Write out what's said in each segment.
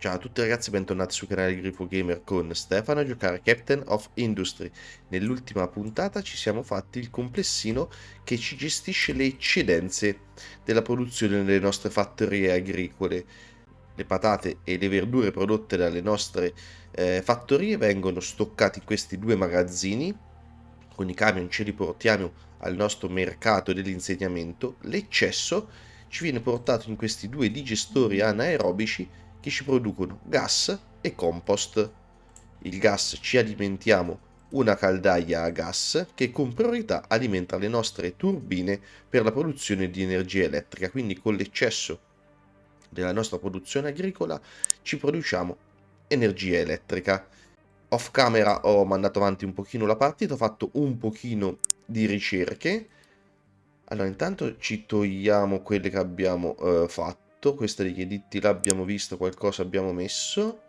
Ciao a tutti ragazzi, bentornati sul canale Grifo Gamer con Stefano a giocare a Captain of Industry. Nell'ultima puntata ci siamo fatti il complessino che ci gestisce le eccedenze della produzione nelle nostre fattorie agricole. Le patate e le verdure prodotte dalle nostre fattorie vengono stoccate in questi due magazzini. Con i camion ce li portiamo al nostro mercato dell'insegnamento. L'eccesso ci viene portato in questi due digestori anaerobici che ci producono gas e compost. Il gas ci alimentiamo una caldaia a gas che con priorità alimenta le nostre turbine per la produzione di energia elettrica, quindi con l'eccesso della nostra produzione agricola ci produciamo energia elettrica. Off camera ho mandato avanti un pochino la partita, ho fatto un pochino di ricerche. Allora, intanto ci togliamo quelle che abbiamo fatto. Questa degli editti l'abbiamo vista, qualcosa abbiamo messo.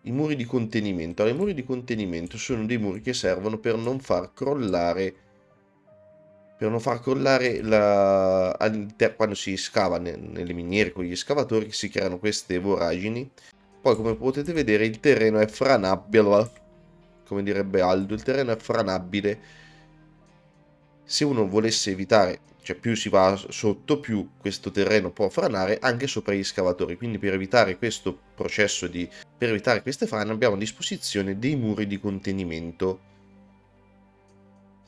I muri di contenimento. Allora, i muri di contenimento sono dei muri che servono per non far crollare quando si scava nelle miniere con gli scavatori si creano queste voragini. Poi come potete vedere il terreno è franabile, come direbbe Aldo, il terreno è franabile. Se uno volesse evitare, cioè più si va sotto, più questo terreno può franare anche sopra gli scavatori. Quindi per evitare questo processo per evitare queste frane abbiamo a disposizione dei muri di contenimento.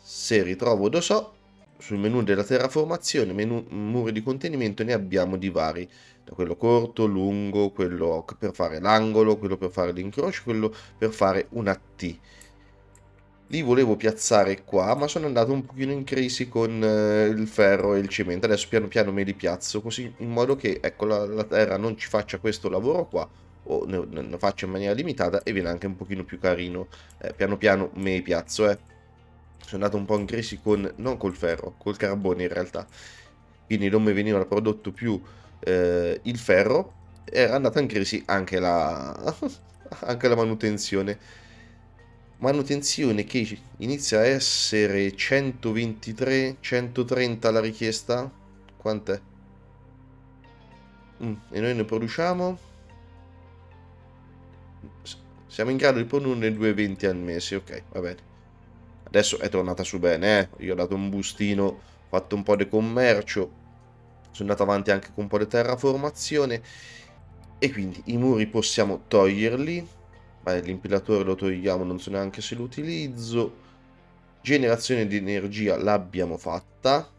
Se ritrovo lo so, sul menu della terraformazione, muri di contenimento ne abbiamo di vari, da quello corto, lungo, quello per fare l'angolo, quello per fare l'incrocio, quello per fare una T. Li volevo piazzare qua, ma sono andato un pochino in crisi con il ferro e il cemento. Adesso piano piano me li piazzo, così in modo che ecco, la terra non ci faccia questo lavoro qua, o ne faccia in maniera limitata e viene anche un pochino più carino. Piano piano me li piazzo, Sono andato un po' in crisi non col ferro, col carbone in realtà. Quindi non mi veniva prodotto più il ferro, era andata in crisi anche anche la manutenzione. Manutenzione che inizia a essere 123, 130 la richiesta. Quant'è? E noi ne produciamo? Siamo in grado di produrne 2,20 al mese, ok, va bene. Adesso è tornata su bene, Io ho dato un bustino, ho fatto un po' di commercio, sono andato avanti anche con un po' di terraformazione e quindi i muri possiamo toglierli. L'impilatore lo togliamo, non so neanche se lo utilizzo. Generazione di energia l'abbiamo fatta.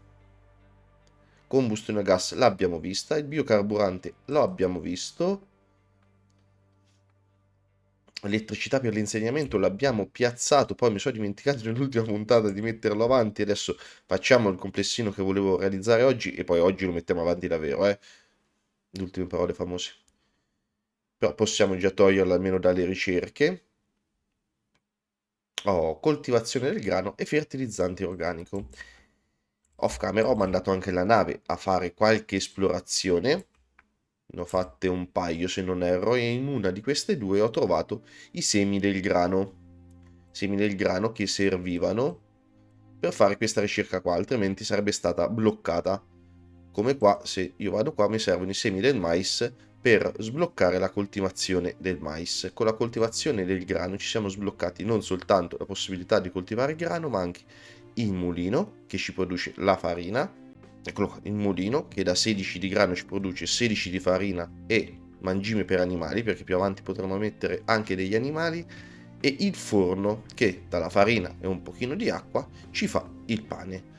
Combustione a gas l'abbiamo vista. Il biocarburante lo abbiamo visto. Elettricità per l'insegnamento l'abbiamo piazzato. Poi mi sono dimenticato nell'ultima puntata di metterlo avanti. Adesso facciamo il complessino che volevo realizzare oggi. E poi oggi lo mettiamo avanti davvero, Le ultime parole famose. Però possiamo già toglierlo almeno dalle ricerche. Coltivazione del grano e fertilizzante organico. Off camera ho mandato anche la nave a fare qualche esplorazione. Ne ho fatte un paio se non erro e in una di queste due ho trovato i semi del grano. Semi del grano che servivano per fare questa ricerca qua, altrimenti sarebbe stata bloccata. Come qua, se io vado qua mi servono i semi del mais per sbloccare la coltivazione del mais. Con la coltivazione del grano ci siamo sbloccati non soltanto la possibilità di coltivare il grano, ma anche il mulino che ci produce la farina. Eccolo qua, il mulino che da 16 di grano ci produce 16 di farina e mangime per animali, perché più avanti potremo mettere anche degli animali, e il forno che dalla farina e un pochino di acqua ci fa il pane.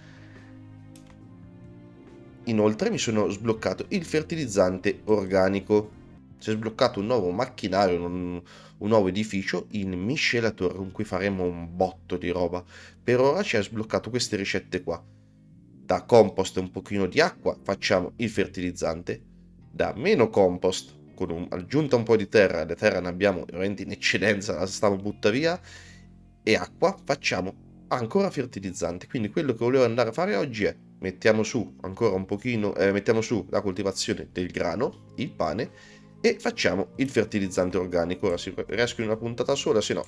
Inoltre mi sono sbloccato il fertilizzante organico. Si è sbloccato un nuovo macchinario, un nuovo edificio, il miscelatore con cui faremo un botto di roba. Per ora ci ha sbloccato queste ricette qua. Da compost e un pochino di acqua facciamo il fertilizzante. Da meno compost, aggiunta un po' di terra, la terra ne abbiamo veramente in eccedenza, la stiamo butta via, e acqua, facciamo ancora fertilizzante. Quindi quello che volevo andare a fare oggi è mettiamo su ancora un pochino, mettiamo su la coltivazione del grano, il pane, e facciamo il fertilizzante organico. Ora si riesco in una puntata sola, se no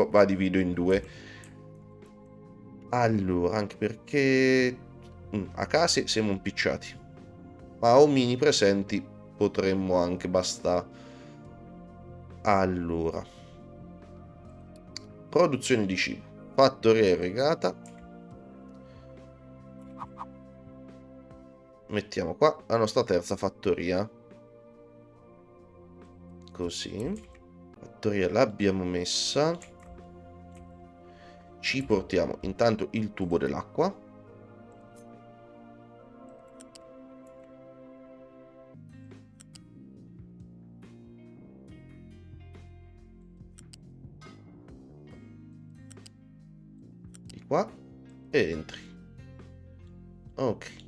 va divido in due. Allora, anche perché a case siamo impicciati, ma a omini presenti potremmo anche basta. Allora, produzione di cibo, fattoria irrigata. Mettiamo qua la nostra terza fattoria. Così. Fattoria l'abbiamo messa. Ci portiamo intanto il tubo dell'acqua. Di qua e entri. Ok.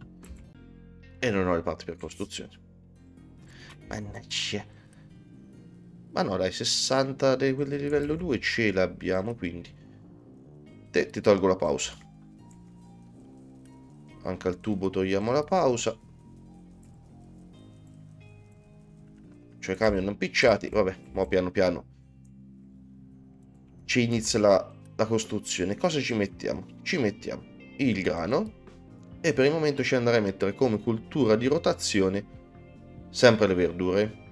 E non ho le parti per costruzione. Mannaggia. Ma no, dai, 60 di quelli di livello 2 ce l'abbiamo, quindi ti tolgo la pausa. Anche al tubo togliamo la pausa. Cioè camion non picciati. Vabbè, mo piano piano ci inizia la costruzione. Cosa ci mettiamo? Ci mettiamo il grano e per il momento ci andrei a mettere come cultura di rotazione sempre le verdure.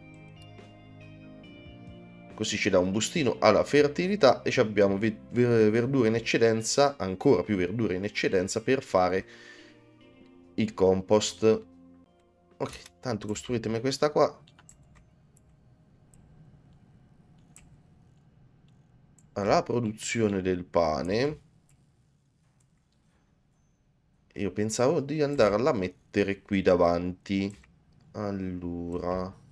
Così ci dà un bustino alla fertilità e abbiamo verdure in eccedenza, ancora più verdure in eccedenza per fare il compost. Ok, tanto costruitemi questa qua. La produzione del pane. Io pensavo di andarla a mettere qui davanti. Allora,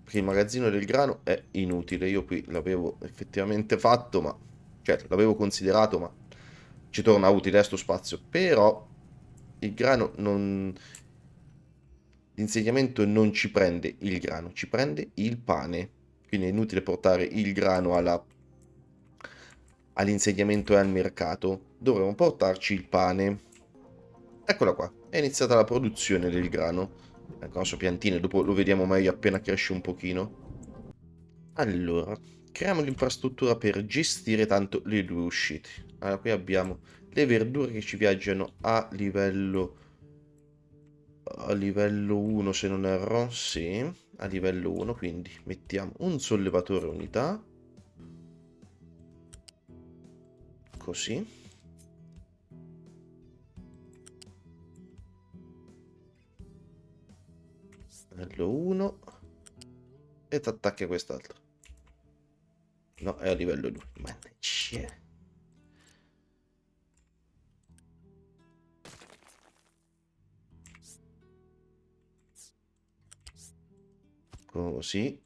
perché il magazzino del grano è inutile. Io qui l'avevo effettivamente fatto, ma cioè l'avevo considerato, ma ci torna utile a sto spazio. Però il grano non. L'insediamento non ci prende il grano, ci prende il pane. Quindi è inutile portare il grano all'insediamento e al mercato. Dovremo portarci il pane. Eccola qua, è iniziata la produzione del grano. Ecco, la sua piantina, dopo lo vediamo meglio appena cresce un pochino. Allora, creiamo l'infrastruttura per gestire tanto le due uscite. Allora, qui abbiamo le verdure che ci viaggiano a livello 1 se non erro, sì, a livello 1, quindi mettiamo un sollevatore unità, così. Livello 1 e ti attacchi a quest'altro. No, è a livello 2. Mannaggia. Così.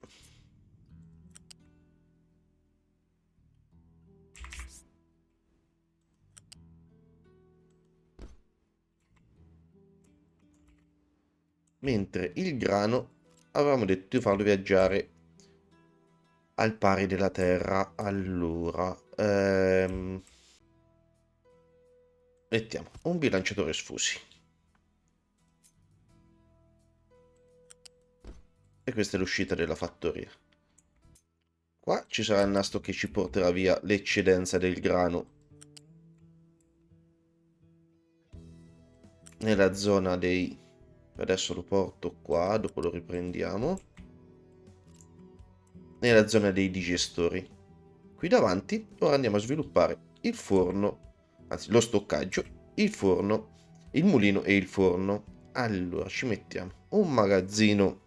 Mentre il grano avevamo detto di farlo viaggiare al pari della terra. Allora, mettiamo un bilanciatore sfusi. E questa è l'uscita della fattoria. Qua ci sarà il nastro che ci porterà via l'eccedenza del grano nella zona dei. Adesso lo porto qua, dopo lo riprendiamo. Nella zona dei digestori. Qui davanti ora andiamo a sviluppare il forno, anzi lo stoccaggio, il forno, il mulino e il forno. Allora ci mettiamo un magazzino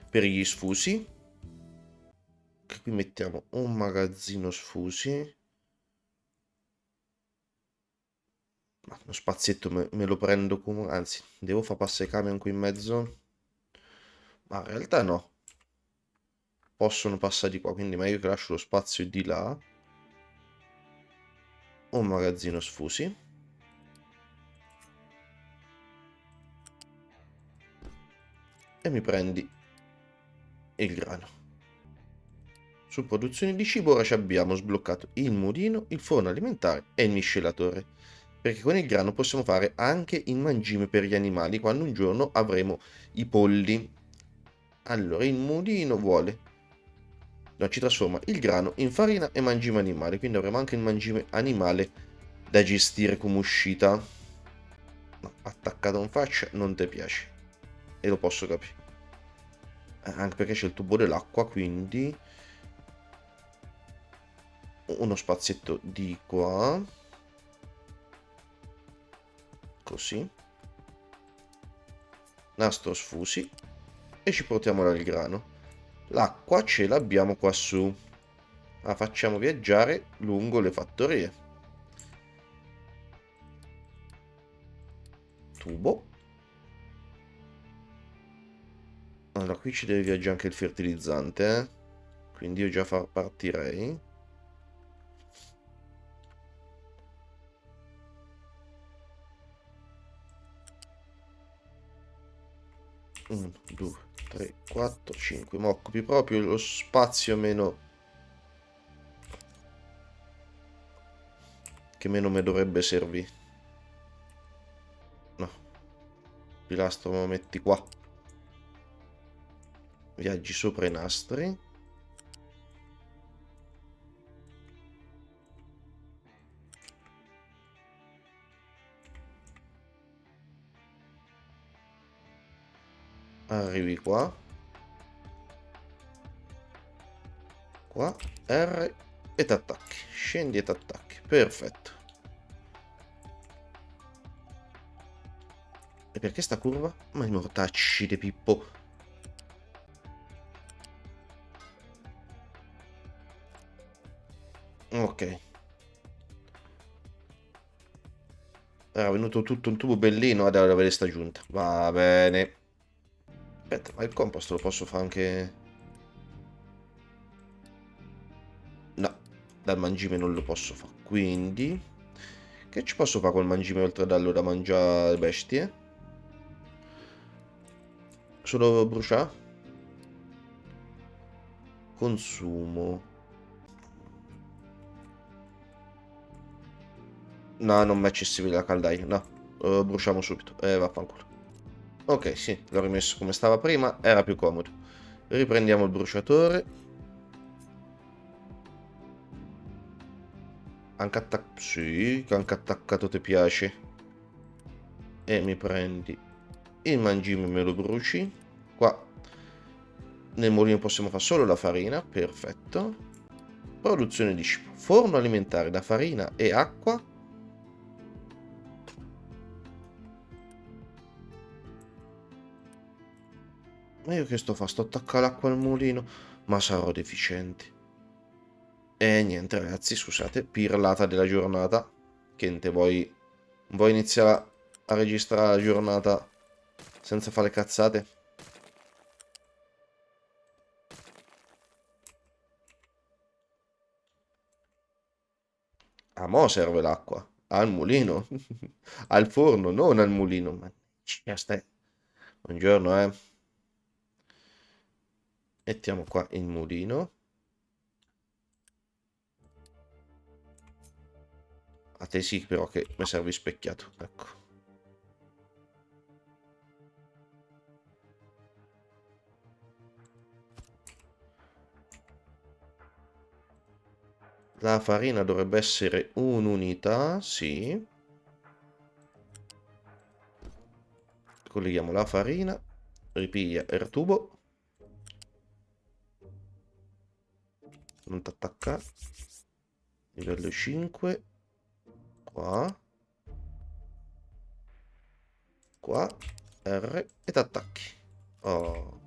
per gli sfusi. Qui mettiamo un magazzino sfusi. Ma lo spazietto me lo prendo come. Anzi, devo far passare i camion qui in mezzo. Ma in realtà no. Possono passare di qua, quindi meglio che lascio lo spazio di là. Un magazzino sfusi. E mi prendi il grano. Su produzione di cibo ora ci abbiamo sbloccato il mulino, il forno alimentare e il miscelatore. Perché con il grano possiamo fare anche il mangime per gli animali quando un giorno avremo i polli. Allora il mulino vuole. No, ci trasforma il grano in farina e mangime animale, quindi avremo anche il mangime animale da gestire come uscita. No, attaccato in faccia non ti piace. E lo posso capire. Anche perché c'è il tubo dell'acqua, quindi uno spazietto di qua. Così. Nastro sfusi. E ci portiamo al grano. L'acqua ce l'abbiamo qua su. La facciamo viaggiare lungo le fattorie. Tubo. Allora, qui ci deve viaggiare anche il fertilizzante, eh? Quindi io già partirei. 1, 2, 3, 4, 5. Ma occupi proprio lo spazio meno che meno mi dovrebbe servire. No, pilastro me lo metti qua. Viaggi sopra i nastri. Arrivi qua. Qua. R. E t'attacchi. Scendi e t'attacchi. Perfetto. E perché sta curva? Ma i mortacci di Pippo. Ok. Era venuto tutto un tubo bellino, adesso avere sta giunta. Va bene. Aspetta, ma il compost lo posso fare anche... No, dal mangime non lo posso fare. Quindi... Che ci posso fare col mangime oltre a darlo da mangiare bestie? Solo bruciare? Consumo. No, non mi è accessibile la caldaia. No, bruciamo subito. Vaffanculo. Ok, sì, l'ho rimesso come stava prima. Era più comodo. Riprendiamo il bruciatore. Anche attaccato. Sì, che anche attaccato ti piace. E mi prendi il mangime e me lo bruci. Qua nel mulino possiamo fare solo la farina. Perfetto. Produzione di cibo. Forno alimentare da farina e acqua. Ma io che sto fa? Sto attaccando l'acqua al mulino. Ma sarò deficiente. E niente ragazzi, scusate, pirlata della giornata. Che te vuoi iniziare a registrare la giornata senza fare cazzate? A mo serve l'acqua. Al mulino. Al forno, non al mulino. Ma stai. Buongiorno, eh. Mettiamo qua il mulino. A te sì, però che mi serve specchiato. Ecco. La farina dovrebbe essere un'unità, sì. Colleghiamo la farina. Ripiglia il tubo. Non t'attacca. Livello 5. Qua. Qua. R. E t'attacchi. Oh.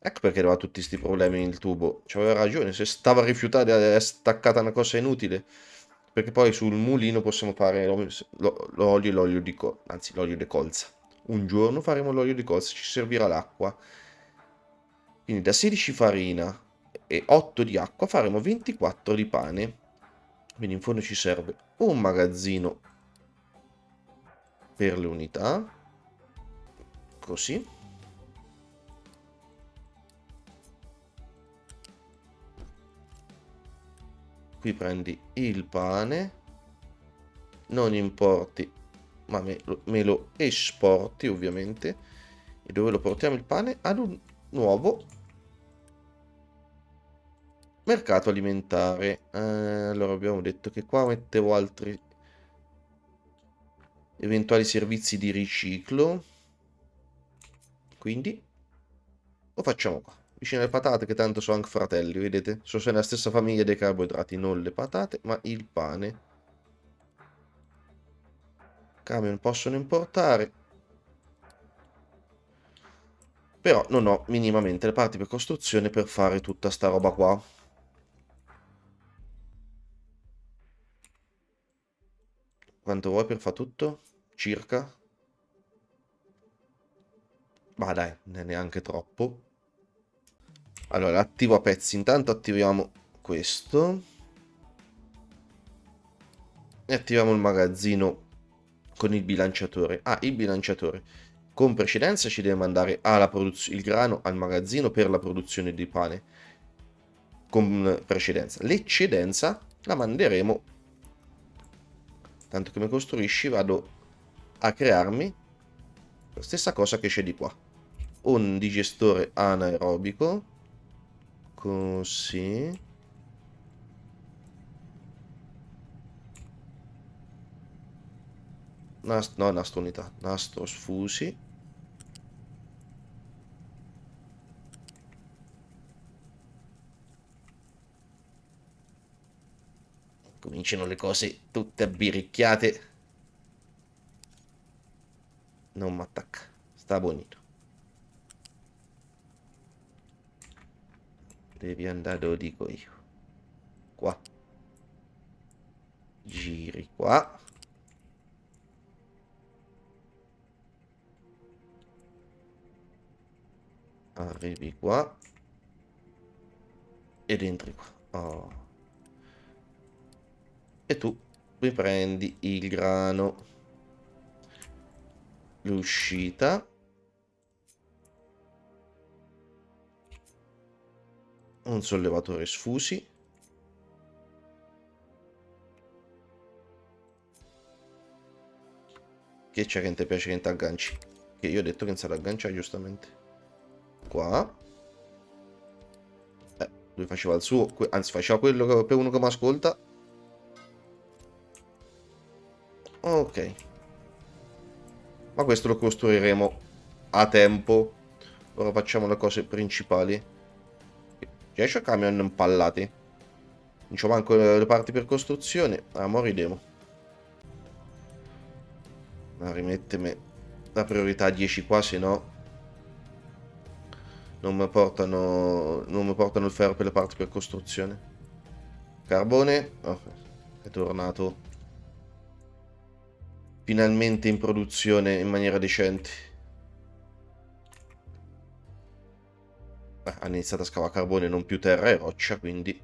Ecco perché aveva tutti questi problemi il tubo. C'aveva ragione, se stava a rifiutare è staccata una cosa inutile. Perché poi sul mulino possiamo fare l'olio e l'olio di anzi l'olio di colza. Un giorno faremo l'olio di colza, ci servirà l'acqua. Quindi da 16 farina e 8 di acqua faremo 24 di pane. Quindi in fondo ci serve un magazzino per le unità. Così. Qui prendi il pane. Non importi, ma me lo esporti ovviamente. E dove lo portiamo il pane? Ad un nuovo mercato alimentare. Allora abbiamo detto che qua mettevo altri eventuali servizi di riciclo. Quindi lo facciamo qua, vicino alle patate che tanto sono anche fratelli, vedete? Sono nella stessa famiglia dei carboidrati, non le patate, ma il pane. Camion possono importare. Però non ho minimamente le parti per costruzione per fare tutta sta roba qua. Quanto vuoi per fare tutto? Circa? Ma dai, non è neanche troppo. Allora, attivo a pezzi. Intanto attiviamo questo. E attiviamo il magazzino con il bilanciatore. Ah, il bilanciatore. Con precedenza ci deve mandare il grano al magazzino per la produzione di pane. Con precedenza. L'eccedenza la manderemo. Tanto che mi costruisci vado a crearmi la stessa cosa che c'è di qua. Un digestore anaerobico. Così. No, nastro unità. Nastro sfusi. Cominciano le cose tutte abbiricchiate. Non mi attacca. Sta bonito. Devi andare dove dico io. Qua. Giri qua. Arrivi qua. Ed entri qua. Oh. E tu mi prendi il grano. L'uscita. Un sollevatore sfusi. Che c'è che non ti piace che ti agganci? Che io ho detto che non si aggancia giustamente. Qua. Lui faceva il suo, anzi faceva quello per uno che mi ascolta. Ok. Ma questo lo costruiremo a tempo. Ora facciamo le cose principali. Riesce a camion impallati. Non c'ho manco le parti per costruzione. Ah, mo ridemo. Ma rimettemi la priorità 10 qua, se no non mi portano il ferro per le parti per costruzione. Carbone. Oh, è tornato finalmente in produzione in maniera decente. Hanno iniziato a scavare carbone, non più terra e roccia, quindi...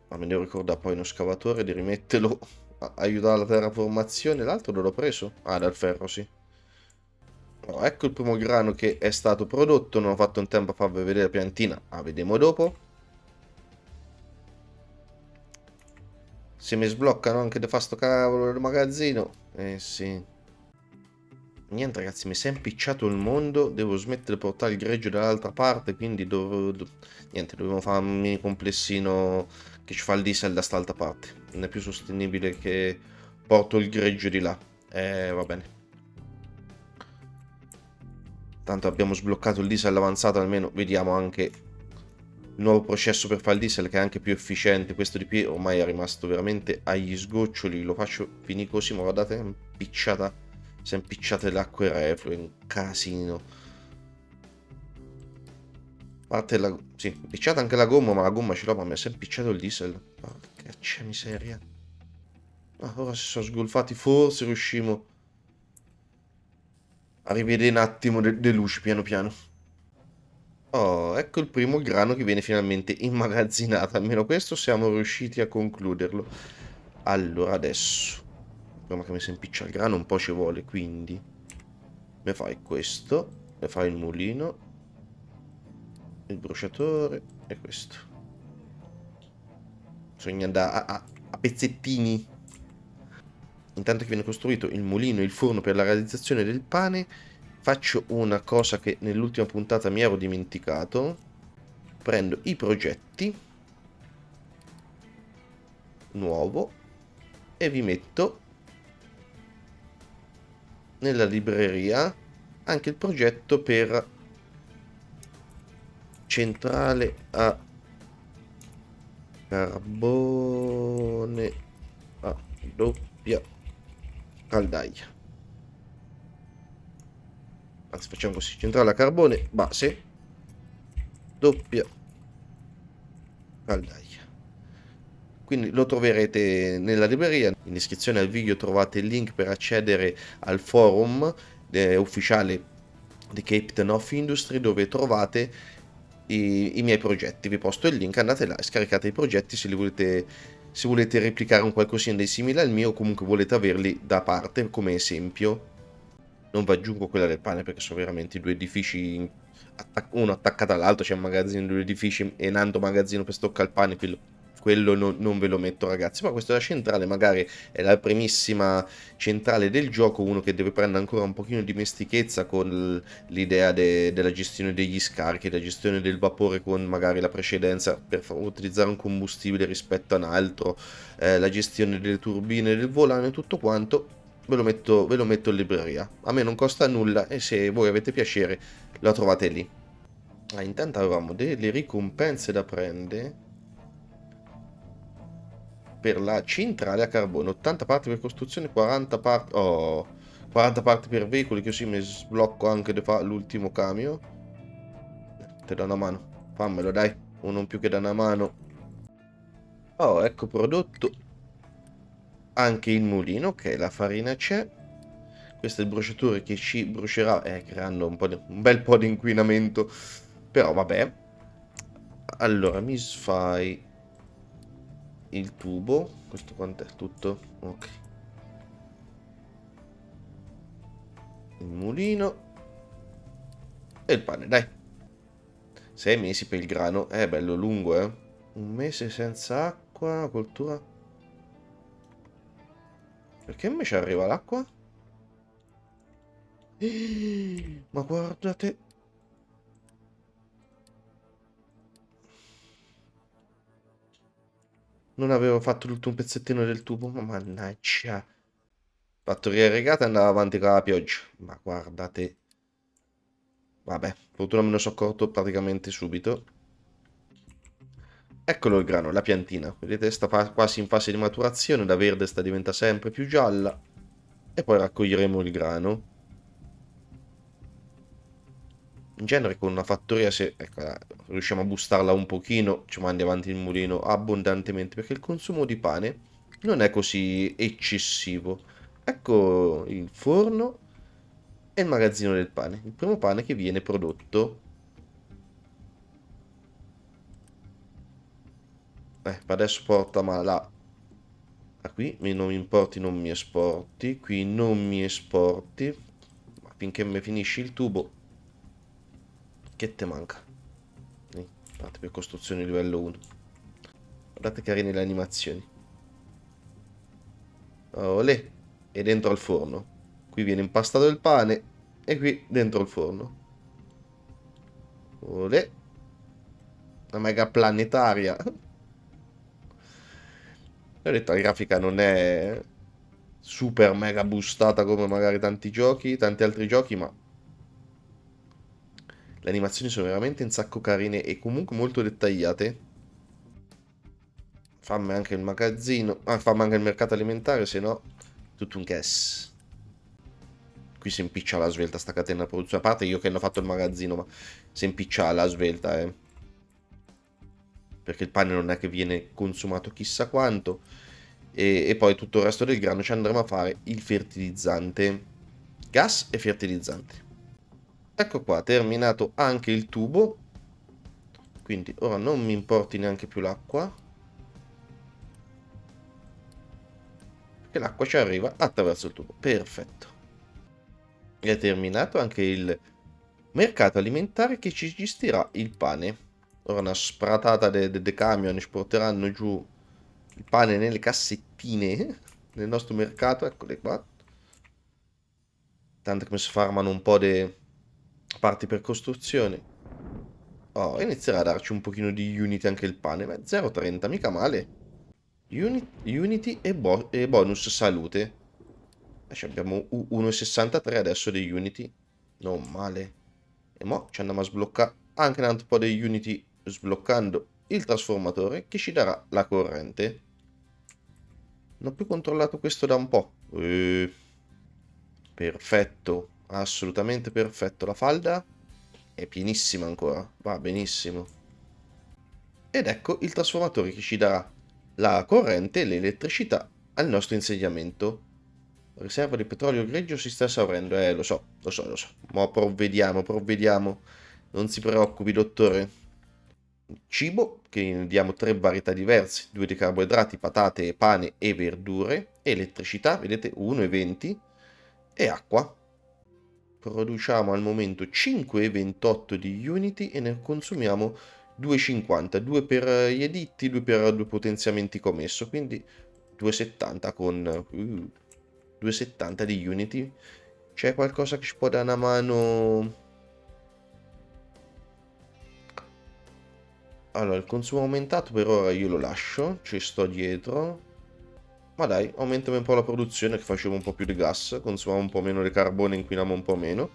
Ma me ne devo ricordare poi uno scavatore di rimetterlo a aiutare alla terraformazione. L'altro non l'ho preso? Ah, dal ferro, sì. Oh, ecco il primo grano che è stato prodotto. Non ho fatto in tempo a farvi vedere la piantina. Ah, vediamo dopo. Se mi sbloccano anche da fare sto cavolo del magazzino. Eh sì. Niente ragazzi, mi si è impicciato il mondo. Devo smettere di portare il greggio dall'altra parte. Quindi niente, dobbiamo fare un mini complessino che ci fa il diesel da st'altra parte. Non è più sostenibile che porto il greggio di là. Va bene. Tanto abbiamo sbloccato il diesel avanzato, almeno vediamo anche il nuovo processo per fare il diesel che è anche più efficiente. Questo di qui ormai è rimasto veramente agli sgoccioli. Lo faccio finire così, ma guardate, è impicciata. Si è impicciate le acque reflue, è un casino. Parte la... Sì, impicciata anche la gomma, ma la gomma ce l'ho, ma mi si è impicciato il diesel. Porca miseria. Ah, ora si sono sgolfati, forse riuscimo a rivedere un attimo le luci piano piano. Oh, ecco il primo grano che viene finalmente immagazzinato. Almeno questo siamo riusciti a concluderlo. Allora, adesso... Prima che mi si impiccia il grano un po' ci vuole, quindi... Ne fai questo. Ne fai il mulino. Il bruciatore. E questo. Bisogna andare a pezzettini. Intanto che viene costruito il mulino e il forno per la realizzazione del pane, faccio una cosa che nell'ultima puntata mi ero dimenticato. Prendo i progetti, nuovo, e vi metto nella libreria anche il progetto per centrale a carbone a doppia caldaia. Anzi, facciamo così: centrale a carbone base, doppia caldaia. Quindi lo troverete nella libreria. In descrizione al video trovate il link per accedere al forum ufficiale di Captain of Industry, dove trovate i miei progetti. Vi posto il link, andate là e scaricate i progetti se volete replicare un qualcosina di simile al mio, o comunque volete averli da parte come esempio. Non vi aggiungo quella del pane perché sono veramente due edifici uno attaccato all'altro, c'è un magazzino, due edifici e un altro magazzino per stoccare il pane, quello non ve lo metto, ragazzi. Ma questa è la centrale, magari è la primissima centrale del gioco, uno che deve prendere ancora un pochino di dimestichezza con l'idea della gestione degli scarichi, della gestione del vapore, con magari la precedenza per utilizzare un combustibile rispetto a un altro, la gestione delle turbine del volano e tutto quanto. Ve lo metto in libreria. A me non costa nulla e se voi avete piacere la trovate lì. Intanto avevamo delle ricompense da prendere per la centrale a carbone. 80 parti per costruzione, 40 parti... Oh, 40 parti per veicoli, così mi sblocco anche di fare l'ultimo cambio. Te do una mano. Fammelo, dai. Uno in più che da una mano. Oh, ecco prodotto anche il mulino, ok, la farina c'è. Questo è il bruciatore che ci brucerà, creando un bel po' di inquinamento. Però vabbè. Allora, mi fai il tubo. Questo quant'è? Tutto? Ok. Il mulino. E il pane, dai. 6 mesi per il grano. È bello lungo, eh. Un mese senza acqua, coltura. Perché invece arriva l'acqua? Ma guardate. Non avevo fatto tutto un pezzettino del tubo, ma mannaggia. Fattoria regata e andava avanti con la pioggia. Ma guardate. Vabbè, fortuna me ne sono accorto praticamente subito. Eccolo il grano, la piantina. Vedete, sta quasi in fase di maturazione, da verde sta diventa sempre più gialla. E poi raccoglieremo il grano. In genere con una fattoria, se ecco, riusciamo a boostarla un pochino, ci mandi avanti il mulino abbondantemente, perché il consumo di pane non è così eccessivo. Ecco il forno e il magazzino del pane. Il primo pane che viene prodotto. Per adesso porta ma là. Qui non mi importi, non mi esporti. Qui non mi esporti. Ma finché mi finisci il tubo. Che te manca? Parte per costruzione livello 1. Guardate carine le animazioni. Olè. E dentro al forno. Qui viene impastato il pane. E qui dentro il forno. Olè. La mega planetaria. Ho detto, la grafica non è super mega boostata come magari tanti altri giochi, ma le animazioni sono veramente un sacco carine e comunque molto dettagliate. Fammi anche il magazzino. Ah, fammi anche il mercato alimentare, se no tutto un guess. Qui si impiccia la svelta sta catena di produzione. A parte io che ne ho fatto il magazzino, ma si impiccia la svelta, perché il pane non è che viene consumato chissà quanto. E poi tutto il resto del grano ci andremo a fare il fertilizzante. Gas e fertilizzante. Ecco qua, terminato anche il tubo. Quindi ora non mi importi neanche più l'acqua. Perché l'acqua ci arriva attraverso il tubo. Perfetto. E è terminato anche il mercato alimentare che ci gestirà il pane. Ora una spratata de camion ci porteranno giù il pane nelle cassettine nel nostro mercato. Eccole qua. Tanto che mi si farmano un po' di parti per costruzione. Oh, inizierà a darci un pochino di Unity anche il pane. Beh, 0,30, mica male. Unity e bonus salute. Abbiamo 1,63 adesso di Unity. Non male. E mo ci andiamo a sbloccare anche un altro po' di Unity sbloccando il trasformatore che ci darà la corrente. Non ho più controllato questo da un po'. Perfetto, assolutamente perfetto. La falda è pienissima ancora, va benissimo. Ed ecco il trasformatore che ci darà la corrente e l'elettricità al nostro insediamento. La riserva di petrolio greggio si sta esaurendo, lo so, lo so, lo so. Ma provvediamo, provvediamo. Non si preoccupi, dottore. Cibo, che diamo tre varietà diverse, due di carboidrati, patate, pane e verdure, elettricità, vedete 1,20 e acqua. Produciamo al momento 5,28 di Unity e ne consumiamo 2,50, 2 per gli editti, 2 per due potenziamenti commesso, quindi 2,70 con 2,70 di Unity. C'è qualcosa che ci può dare una mano? Allora, il consumo aumentato per ora io lo lascio, ci sto dietro. Ma dai, aumentiamo un po' la produzione che facciamo un po' più di gas, consumiamo un po' meno di carbone, inquiniamo un po' meno.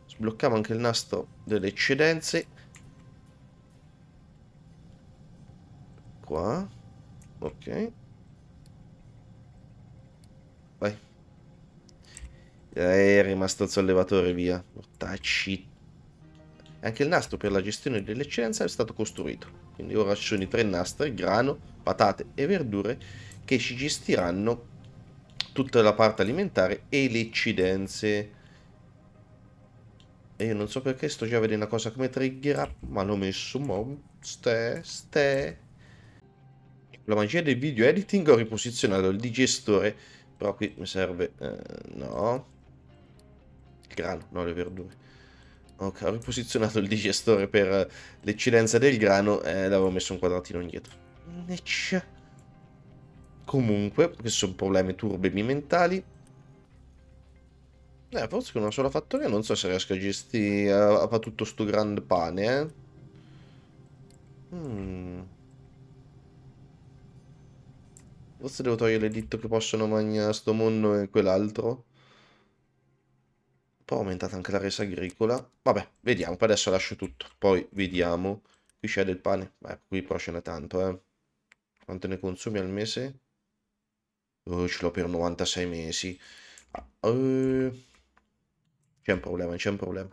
Sblocchiamo anche il nastro delle eccedenze. Qua. Ok. Vai. È rimasto il sollevatore, via. Mortacci. Anche il nastro per la gestione dell'eccedenza è stato costruito. Quindi ora ci sono i tre nastri, grano, patate e verdure, che ci gestiranno tutta la parte alimentare e le eccedenze. E io non so perché sto già vedendo una cosa come trigger, ma l'ho messo mo. Ste. La magia del video editing ho riposizionato il digestore, però qui mi serve... no. Il grano, no le verdure. Ok, ho riposizionato il digestore per l'eccedenza del grano e l'avevo messo un quadratino indietro. Neccia. Comunque, questi sono problemi turbemi mentali. Forse con una sola fattoria non so se riesco a gestire a fare tutto sto grande pane, eh. Mm. Forse devo togliere l'editto che possono mangiare sto mondo e quell'altro. Poi è aumentata anche la resa agricola. Vabbè, vediamo. Per adesso lascio tutto. Poi vediamo. Qui c'è del pane. Qui però ce n'è tanto, eh. Quanto ne consumi al mese? Oh, ce l'ho per 96 mesi. Ah, c'è un problema, c'è un problema.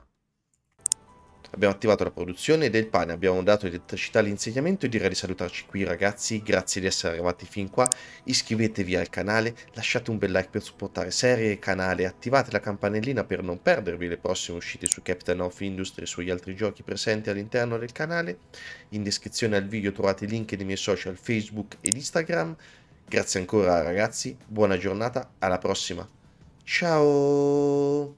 Abbiamo attivato la produzione del pane, abbiamo dato elettricità all'insediamento e direi di salutarci qui ragazzi, grazie di essere arrivati fin qua, iscrivetevi al canale, lasciate un bel like per supportare serie e canale, attivate la campanellina per non perdervi le prossime uscite su Captain of Industry e sugli altri giochi presenti all'interno del canale, in descrizione al video trovate i link dei miei social Facebook ed Instagram, grazie ancora ragazzi, buona giornata, alla prossima, ciao!